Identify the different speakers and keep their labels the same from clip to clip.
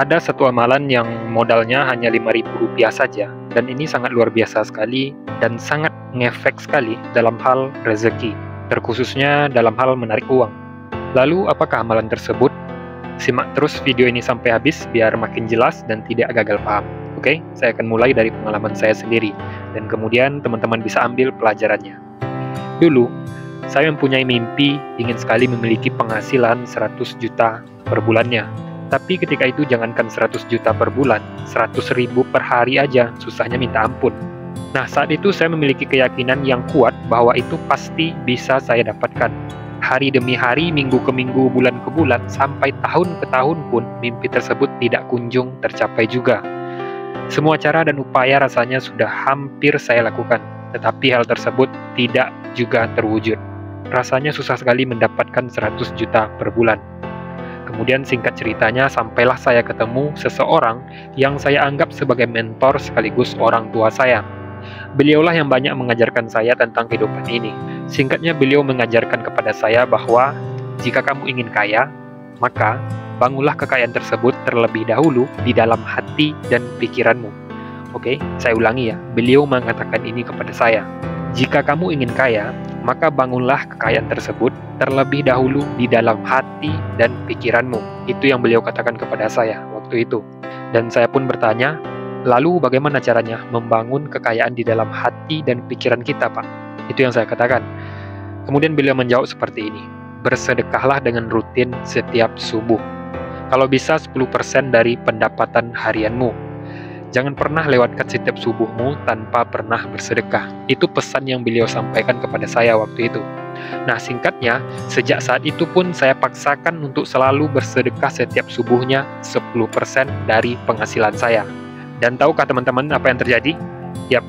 Speaker 1: Ada satu amalan yang modalnya hanya Rp5.000 saja, dan ini sangat luar biasa sekali dan sangat ngefek sekali dalam hal rezeki, terkhususnya dalam hal menarik uang. Lalu, apakah amalan tersebut? Simak terus video ini sampai habis biar makin jelas dan tidak gagal paham. Oke, saya akan mulai dari pengalaman saya sendiri, dan kemudian teman-teman bisa ambil pelajarannya. Dulu, saya mempunyai mimpi ingin sekali memiliki penghasilan 100 juta per bulannya. Tapi ketika itu jangankan 100 juta per bulan, 100.000 per hari aja, susahnya minta ampun. Nah, saat itu saya memiliki keyakinan yang kuat bahwa itu pasti bisa saya dapatkan. Hari demi hari, minggu ke minggu, bulan ke bulan, sampai tahun ke tahun pun mimpi tersebut tidak kunjung tercapai juga. Semua cara dan upaya rasanya sudah hampir saya lakukan, tetapi hal tersebut tidak juga terwujud. Rasanya susah sekali mendapatkan 100 juta per bulan. Kemudian singkat ceritanya, sampailah saya ketemu seseorang yang saya anggap sebagai mentor sekaligus orang tua saya. Beliaulah yang banyak mengajarkan saya tentang kehidupan ini. Singkatnya, beliau mengajarkan kepada saya bahwa jika kamu ingin kaya, maka bangunlah kekayaan tersebut terlebih dahulu di dalam hati dan pikiranmu. Oke, saya ulangi ya. Beliau mengatakan ini kepada saya. Jika kamu ingin kaya, maka bangunlah kekayaan tersebut terlebih dahulu di dalam hati dan pikiranmu. Itu yang beliau katakan kepada saya waktu itu. Dan saya pun bertanya, lalu bagaimana caranya membangun kekayaan di dalam hati dan pikiran kita, Pak? Itu yang saya katakan. Kemudian beliau menjawab seperti ini, bersedekahlah dengan rutin setiap subuh. Kalau bisa 10% dari pendapatan harianmu. Jangan pernah lewatkan setiap subuhmu tanpa pernah bersedekah. Itu pesan yang beliau sampaikan kepada saya waktu itu. Nah, singkatnya, sejak saat itu pun saya paksakan untuk selalu bersedekah setiap subuhnya 10% dari penghasilan saya. Dan tahukah teman-teman apa yang terjadi? Yap,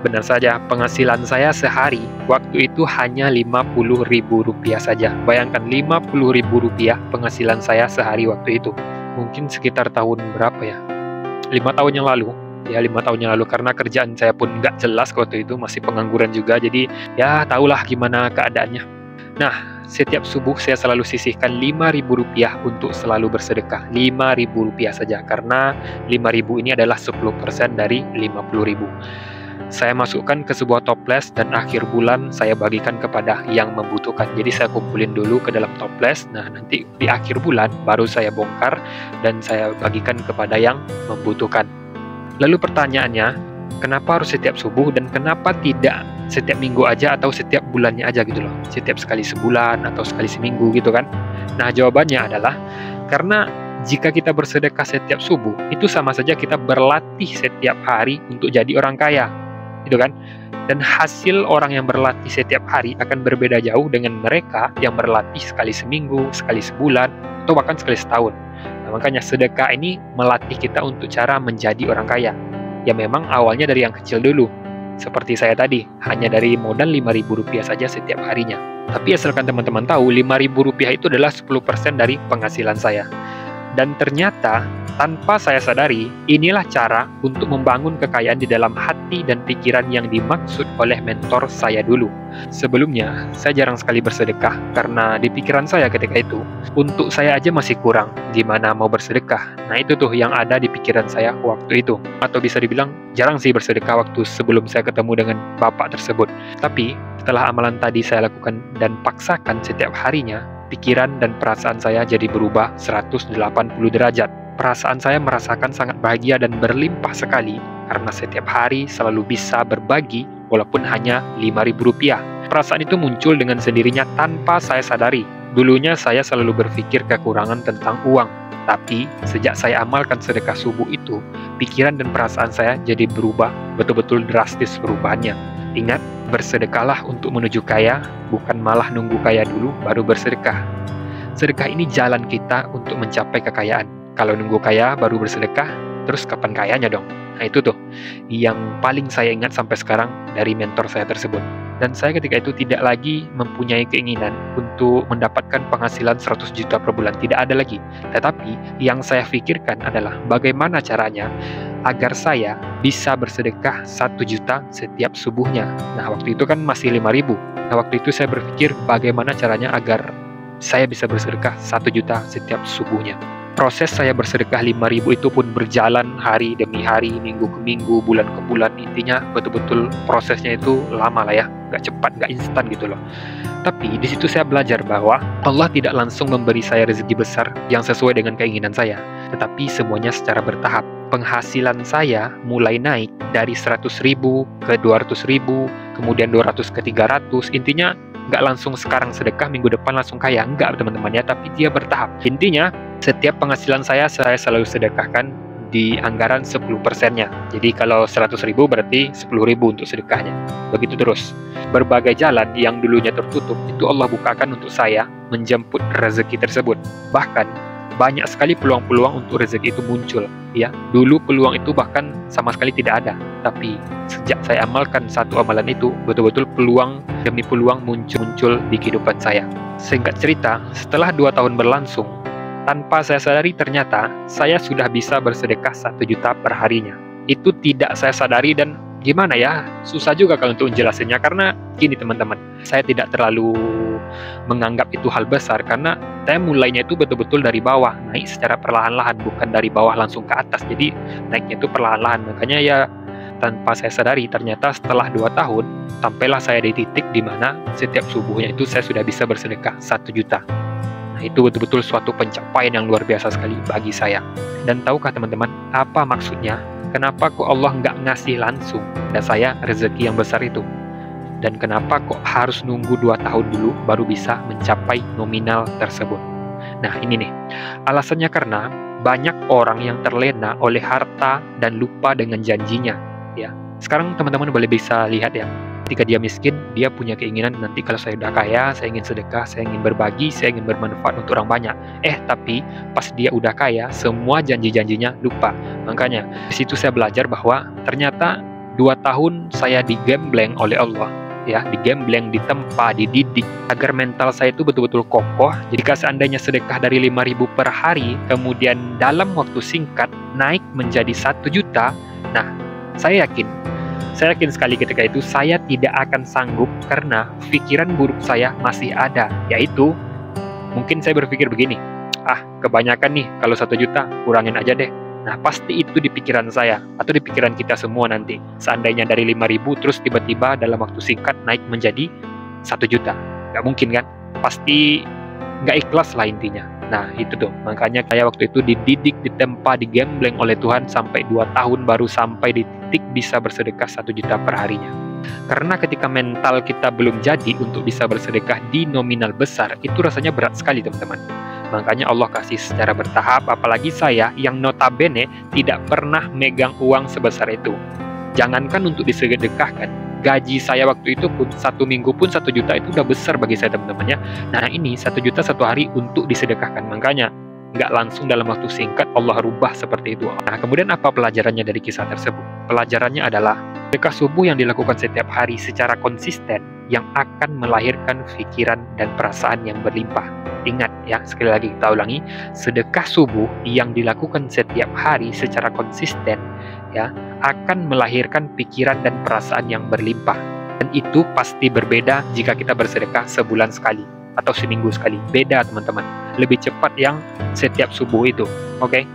Speaker 1: benar saja, penghasilan saya sehari waktu itu hanya Rp50.000 saja. Bayangkan, Rp50.000 penghasilan saya sehari waktu itu. Mungkin sekitar tahun berapa ya? 5 tahun yang lalu. Ya, 5 tahun yang lalu, karena kerjaan saya pun nggak jelas waktu itu, masih pengangguran juga, jadi ya tahulah gimana keadaannya. Nah, setiap subuh saya selalu sisihkan Rp5.000 untuk selalu bersedekah. Rp5.000 saja, karena Rp5.000 ini adalah 10% dari Rp50.000. Saya masukkan ke sebuah toples dan akhir bulan saya bagikan kepada yang membutuhkan. Jadi saya kumpulin dulu ke dalam toples, nah nanti di akhir bulan baru saya bongkar dan saya bagikan kepada yang membutuhkan. Lalu pertanyaannya, kenapa harus setiap subuh dan kenapa tidak setiap minggu aja atau setiap bulannya aja gitu loh? Setiap sekali sebulan atau sekali seminggu gitu kan? Nah, jawabannya adalah karena jika kita bersedekah setiap subuh, itu sama saja kita berlatih setiap hari untuk jadi orang kaya. Gitu kan? Dan hasil orang yang berlatih setiap hari akan berbeda jauh dengan mereka yang berlatih sekali seminggu, sekali sebulan, atau bahkan sekali setahun. Nah, makanya sedekah ini melatih kita untuk cara menjadi orang kaya. Ya memang awalnya dari yang kecil dulu. Seperti saya tadi, hanya dari modal Rp5.000 saja setiap harinya. Tapi asalkan teman-teman tahu, Rp5.000 itu adalah 10% dari penghasilan saya. Dan ternyata, tanpa saya sadari, inilah cara untuk membangun kekayaan di dalam hati dan pikiran yang dimaksud oleh mentor saya dulu. Sebelumnya, saya jarang sekali bersedekah karena di pikiran saya ketika itu, untuk saya aja masih kurang, gimana mau bersedekah? Nah, itu tuh yang ada di pikiran saya waktu itu. Atau bisa dibilang, jarang sih bersedekah waktu sebelum saya ketemu dengan bapak tersebut. Tapi, setelah amalan tadi saya lakukan dan paksakan setiap harinya, pikiran dan perasaan saya jadi berubah 180 derajat. Perasaan saya merasakan sangat bahagia dan berlimpah sekali karena setiap hari selalu bisa berbagi walaupun hanya Rp5.000. Perasaan itu muncul dengan sendirinya tanpa saya sadari. Dulunya saya selalu berpikir kekurangan tentang uang. Tapi sejak saya amalkan sedekah subuh itu, pikiran dan perasaan saya jadi berubah, betul-betul drastis perubahannya. Ingat, bersedekahlah untuk menuju kaya, bukan malah nunggu kaya dulu baru bersedekah. Sedekah ini jalan kita untuk mencapai kekayaan. Kalau nunggu kaya baru bersedekah, terus kapan kayanya dong? Nah, itu tuh yang paling saya ingat sampai sekarang dari mentor saya tersebut. Dan saya ketika itu tidak lagi mempunyai keinginan untuk mendapatkan penghasilan 100 juta per bulan. Tidak ada lagi. Tetapi yang saya pikirkan adalah bagaimana caranya agar saya bisa bersedekah 1 juta setiap subuhnya. Nah, waktu itu kan masih 5.000. Nah, waktu itu saya berpikir bagaimana caranya agar saya bisa bersedekah 1 juta setiap subuhnya. Proses saya bersedekah 5.000 itu pun berjalan hari demi hari, minggu ke minggu, bulan ke bulan. Intinya betul-betul prosesnya itu lama lah ya, nggak cepat, nggak instan gitu loh. Tapi di situ saya belajar bahwa Allah tidak langsung memberi saya rezeki besar yang sesuai dengan keinginan saya, tetapi semuanya secara bertahap. Penghasilan saya mulai naik dari 100.000 ke 200.000, kemudian 200 ke 300. Intinya nggak langsung sekarang sedekah, minggu depan langsung kaya. Nggak, teman-teman ya, tapi dia bertahap. Intinya, setiap penghasilan saya selalu sedekahkan di anggaran 10%-nya. Jadi kalau 100.000 berarti 10.000 untuk sedekahnya. Begitu terus. Berbagai jalan yang dulunya tertutup, itu Allah bukakan untuk saya menjemput rezeki tersebut. Bahkan, banyak sekali peluang-peluang untuk rezeki itu muncul. Ya, dulu peluang itu bahkan sama sekali tidak ada. Tapi sejak saya amalkan satu amalan itu, betul-betul peluang demi peluang muncul di kehidupan saya. Singkat cerita, setelah 2 tahun berlangsung, tanpa saya sadari ternyata saya sudah bisa bersedekah 1 juta per harinya. Itu tidak saya sadari dan gimana ya, susah juga kalau untuk menjelasinnya. Karena gini teman-teman, saya tidak terlalu menganggap itu hal besar karena saya mulainya itu betul-betul dari bawah, naik secara perlahan-lahan, bukan dari bawah langsung ke atas. Jadi naiknya itu perlahan-lahan. Makanya ya tanpa saya sadari ternyata setelah 2 tahun sampailah saya di titik di mana setiap subuhnya itu saya sudah bisa bersedekah 1 juta. Nah, itu betul-betul suatu pencapaian yang luar biasa sekali bagi saya. Dan tahukah teman-teman apa maksudnya? Kenapa kok Allah nggak ngasih langsung dan saya rezeki yang besar itu? Dan kenapa kok harus nunggu 2 tahun dulu baru bisa mencapai nominal tersebut? Nah ini nih, alasannya karena banyak orang yang terlena oleh harta dan lupa dengan janjinya. Ya, sekarang teman-teman boleh bisa lihat ya, ketika dia miskin, dia punya keinginan nanti kalau saya udah kaya, saya ingin sedekah, saya ingin berbagi, saya ingin bermanfaat untuk orang banyak. Tapi pas dia udah kaya, semua janji-janjinya lupa. Makanya, di situ saya belajar bahwa ternyata 2 tahun saya digembleng oleh Allah. Ya, digembleng, ditempa, dididik agar mental saya itu betul-betul kokoh. Jika seandainya sedekah dari 5.000 per hari, kemudian dalam waktu singkat naik menjadi 1 juta, nah, saya yakin sekali ketika itu saya tidak akan sanggup karena pikiran buruk saya masih ada, yaitu mungkin saya berpikir begini, kebanyakan nih kalau 1 juta, kurangin aja deh. Nah, pasti itu di pikiran saya, atau di pikiran kita semua nanti. Seandainya dari 5.000, terus tiba-tiba dalam waktu singkat naik menjadi 1 juta. Nggak mungkin kan? Pasti nggak ikhlas lah intinya. Nah, itu tuh. Makanya saya waktu itu dididik, ditempa, digembleng oleh Tuhan sampai 2 tahun baru sampai di titik bisa bersedekah 1 juta per harinya. Karena ketika mental kita belum jadi untuk bisa bersedekah di nominal besar, itu rasanya berat sekali teman-teman. Makanya Allah kasih secara bertahap, apalagi saya yang notabene tidak pernah megang uang sebesar itu. Jangankan untuk disedekahkan, gaji saya waktu itu pun 1 minggu pun 1 juta itu udah besar bagi saya teman-teman ya. Nah ini 1 juta 1 hari untuk disedekahkan, makanya nggak langsung dalam waktu singkat Allah rubah seperti itu. Nah kemudian apa pelajarannya dari kisah tersebut? Pelajarannya adalah sedekah subuh yang dilakukan setiap hari secara konsisten yang akan melahirkan pikiran dan perasaan yang berlimpah. Ingat ya, sekali lagi kita ulangi, sedekah subuh yang dilakukan setiap hari secara konsisten ya akan melahirkan pikiran dan perasaan yang berlimpah. Dan itu pasti berbeda jika kita bersedekah sebulan sekali atau seminggu sekali. Beda teman-teman. Lebih cepat yang setiap subuh itu. Oke?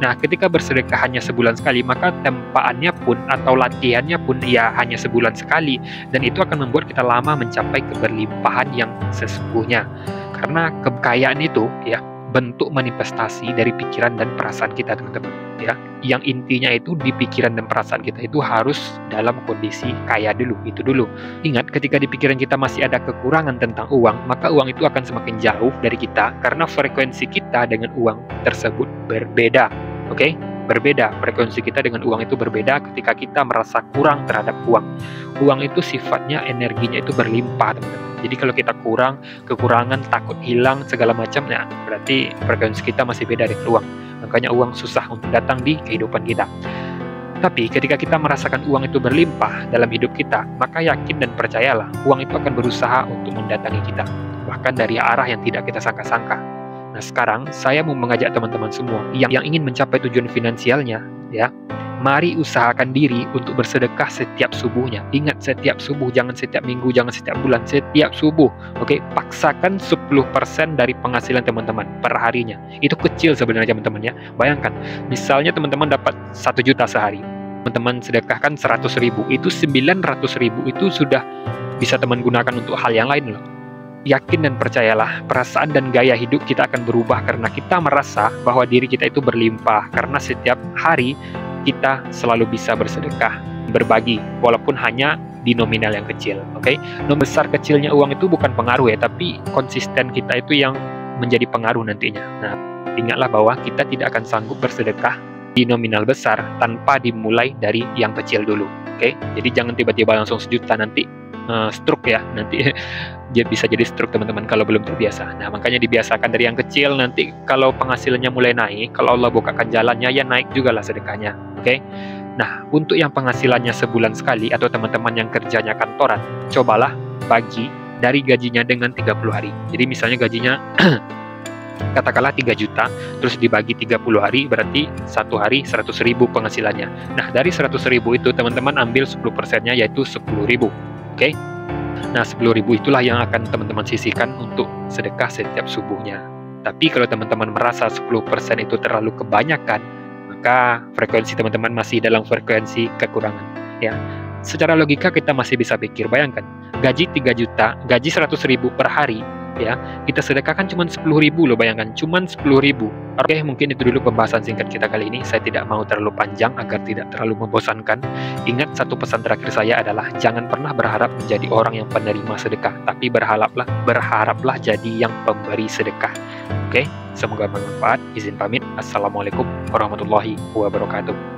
Speaker 1: Nah, ketika bersedekah hanya sebulan sekali, maka tempaannya pun atau latihannya pun ya hanya sebulan sekali. Dan itu akan membuat kita lama mencapai keberlimpahan yang sesungguhnya. Karena kekayaan itu ya bentuk manifestasi dari pikiran dan perasaan kita teman-teman ya. Yang intinya itu di pikiran dan perasaan kita itu harus dalam kondisi kaya dulu, itu dulu. Ingat, ketika di pikiran kita masih ada kekurangan tentang uang, maka uang itu akan semakin jauh dari kita karena frekuensi kita dengan uang tersebut berbeda. Oke? Berbeda, frekuensi kita dengan uang itu berbeda ketika kita merasa kurang terhadap uang. Uang itu sifatnya, energinya itu berlimpah teman-teman. Jadi kalau kita kekurangan, takut hilang, segala macam, nah berarti frekuensi kita masih beda dengan uang. Makanya uang susah untuk datang di kehidupan kita. Tapi ketika kita merasakan uang itu berlimpah dalam hidup kita, maka yakin dan percayalah, uang itu akan berusaha untuk mendatangi kita. Bahkan dari arah yang tidak kita sangka-sangka. Nah sekarang, saya mau mengajak teman-teman semua yang ingin mencapai tujuan finansialnya, ya, mari usahakan diri untuk bersedekah setiap subuhnya. Ingat, setiap subuh, jangan setiap minggu, jangan setiap bulan, setiap subuh. Oke, paksakan 10% dari penghasilan teman-teman per harinya. Itu kecil sebenarnya teman-teman ya. Bayangkan, misalnya teman-teman dapat 1 juta sehari. Teman-teman sedekahkan 100.000, itu 900.000 itu sudah bisa teman gunakan untuk hal yang lain loh. Yakin dan percayalah, perasaan dan gaya hidup kita akan berubah karena kita merasa bahwa diri kita itu berlimpah, karena setiap hari kita selalu bisa bersedekah, berbagi, walaupun hanya di nominal yang kecil. Oke, besar kecilnya uang itu bukan pengaruh ya, tapi konsisten kita itu yang menjadi pengaruh nantinya. Nah, ingatlah bahwa kita tidak akan sanggup bersedekah di nominal besar tanpa dimulai dari yang kecil dulu. Oke, jadi jangan tiba-tiba langsung 1 juta, nanti stroke ya, nanti dia bisa jadi stroke teman-teman kalau belum terbiasa. Nah, makanya dibiasakan dari yang kecil, nanti kalau penghasilannya mulai naik, kalau Allah bukakan jalannya, ya naik juga lah sedekahnya. Oke. Nah, untuk yang penghasilannya sebulan sekali atau teman-teman yang kerjanya kantoran, cobalah bagi dari gajinya dengan 30 hari. Jadi misalnya gajinya katakanlah 3 juta, terus dibagi 30 hari, berarti 1 hari 100.000 penghasilannya. Nah, dari 100.000 itu teman-teman ambil 10%-nya, yaitu 10.000. Oke? Nah, 10.000 itulah yang akan teman-teman sisihkan untuk sedekah setiap subuhnya. Tapi kalau teman-teman merasa 10% itu terlalu kebanyakan, maka frekuensi teman-teman masih dalam frekuensi kekurangan. Ya, secara logika kita masih bisa pikir, bayangkan, gaji 3 juta, gaji 100.000 per hari, ya, kita sedekahkan cuma 10.000 loh, bayangkan, cuma 10.000. Oke, mungkin itu dulu pembahasan singkat kita kali ini. Saya tidak mau terlalu panjang agar tidak terlalu membosankan. Ingat, satu pesan terakhir saya adalah jangan pernah berharap menjadi orang yang penerima sedekah, tapi berharaplah jadi yang pemberi sedekah. Oke, semoga bermanfaat. Izin pamit. Assalamualaikum warahmatullahi wabarakatuh.